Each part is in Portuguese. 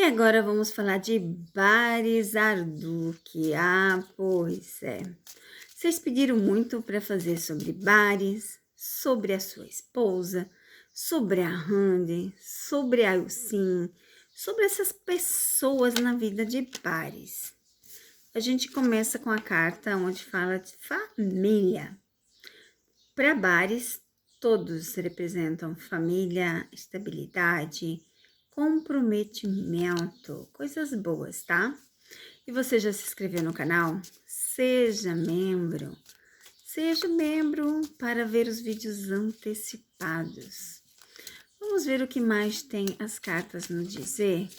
agora vamos falar de Baris Arduk. Ah, pois é. Vocês pediram muito para fazer sobre Baris, sobre a sua esposa, sobre a Randy, sobre a Ilsin, sobre essas pessoas na vida de Baris. A gente começa com a carta onde fala de família. Para Baris, todos representam família, estabilidade, comprometimento, coisas boas, tá? E você já se inscreveu no canal? Seja membro para ver os vídeos antecipados. Vamos ver o que mais tem as cartas nos dizer?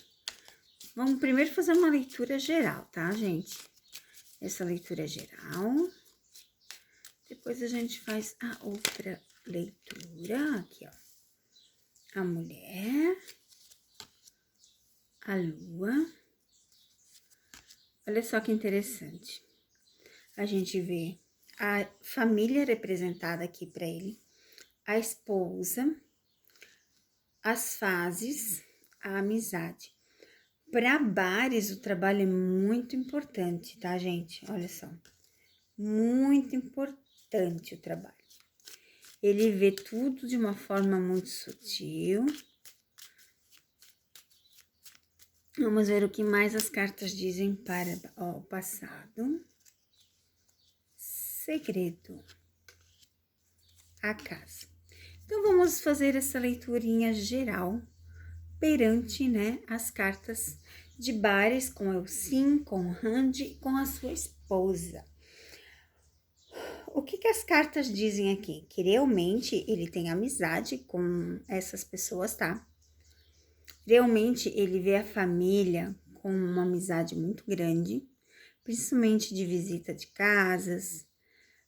Vamos primeiro fazer uma leitura geral, tá, gente? Essa leitura geral. Depois a gente faz a outra leitura, aqui, ó. A mulher, a lua. Olha só que interessante. A gente vê a família representada aqui para ele, a esposa, as fases, a amizade. Para Baris, o trabalho é muito importante, tá, gente? Olha só. Muito importante o trabalho. Ele vê tudo de uma forma muito sutil. Vamos ver o que mais as cartas dizem para o passado. Segredo. A casa. Então, vamos fazer essa leiturinha geral perante, né, as cartas de Baris com Ilsin, com Randy e com a sua esposa. O que as cartas dizem aqui? Que realmente ele tem amizade com essas pessoas, tá? Realmente ele vê a família com uma amizade muito grande, principalmente de visita de casas,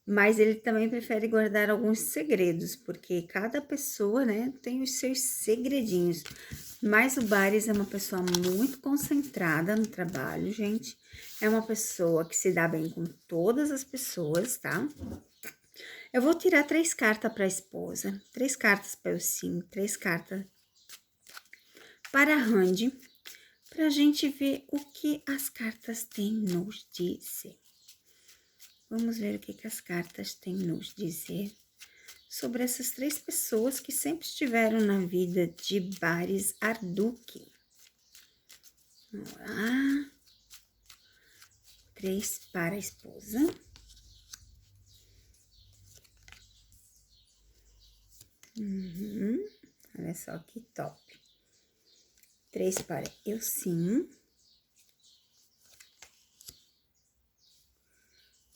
mas ele também prefere guardar alguns segredos, porque cada pessoa, né, tem os seus segredinhos. Mas o Baris é uma pessoa muito concentrada no trabalho, gente. É uma pessoa que se dá bem com todas as pessoas, tá? Eu vou tirar 3 cartas para a esposa, 3 cartas para o Sim, 3 cartas para a Randy, para a gente ver o que as cartas têm nos dizer. Vamos ver o que as cartas têm nos dizer sobre essas 3 pessoas que sempre estiveram na vida de Baris Arduk. Vamos lá. 3 para a esposa. Olha só que top. 3 para Ilsin.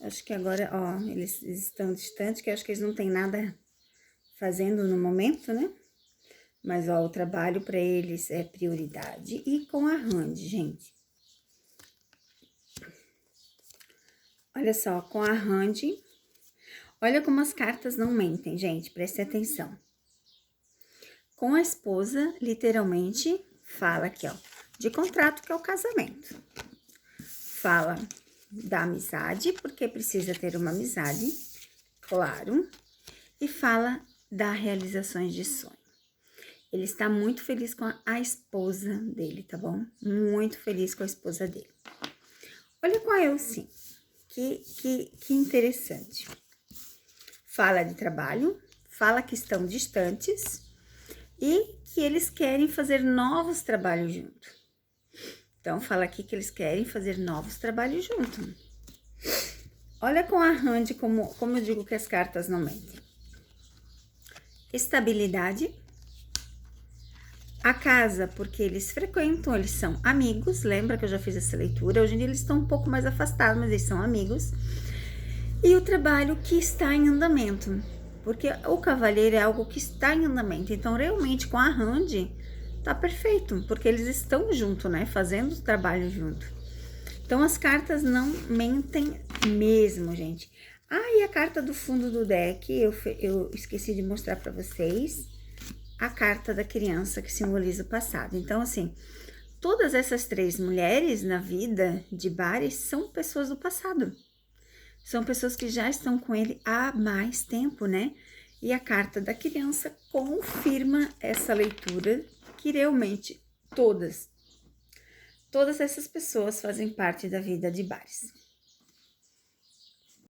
Acho que agora, ó, eles estão distantes, que eu acho que eles não têm nada fazendo no momento, né? Mas, ó, o trabalho para eles é prioridade. E com a Randy, gente. Olha só, com a Randy, olha como as cartas não mentem, gente, preste atenção. Com a esposa, literalmente, fala aqui, ó, de contrato, que é o casamento. Fala da amizade, porque precisa ter uma amizade, claro. E fala das realizações de sonho. Ele está muito feliz com a esposa dele, tá bom? Muito feliz com a esposa dele. Olha com a Ilsin, que interessante. Fala de trabalho, fala que estão distantes e que eles querem fazer novos trabalhos junto. Então, fala aqui que eles querem fazer novos trabalhos junto. Olha com a Randy como eu digo que as cartas não mentem. Estabilidade. A casa, porque eles frequentam, eles são amigos. Lembra que eu já fiz essa leitura? Hoje em dia eles estão um pouco mais afastados, mas eles são amigos. E o trabalho que está em andamento. Porque o cavaleiro é algo que está em andamento. Então, realmente, com a Randy, tá perfeito. Porque eles estão junto, né? Fazendo o trabalho junto. Então, as cartas não mentem mesmo, gente. Ah, e a carta do fundo do deck, eu esqueci de mostrar para vocês. A carta da criança, que simboliza o passado. Então, assim, todas essas 3 mulheres na vida de Baris são pessoas do passado. São pessoas que já estão com ele há mais tempo, né? E a carta da criança confirma essa leitura, que realmente todas Todas essas pessoas fazem parte da vida de Bares.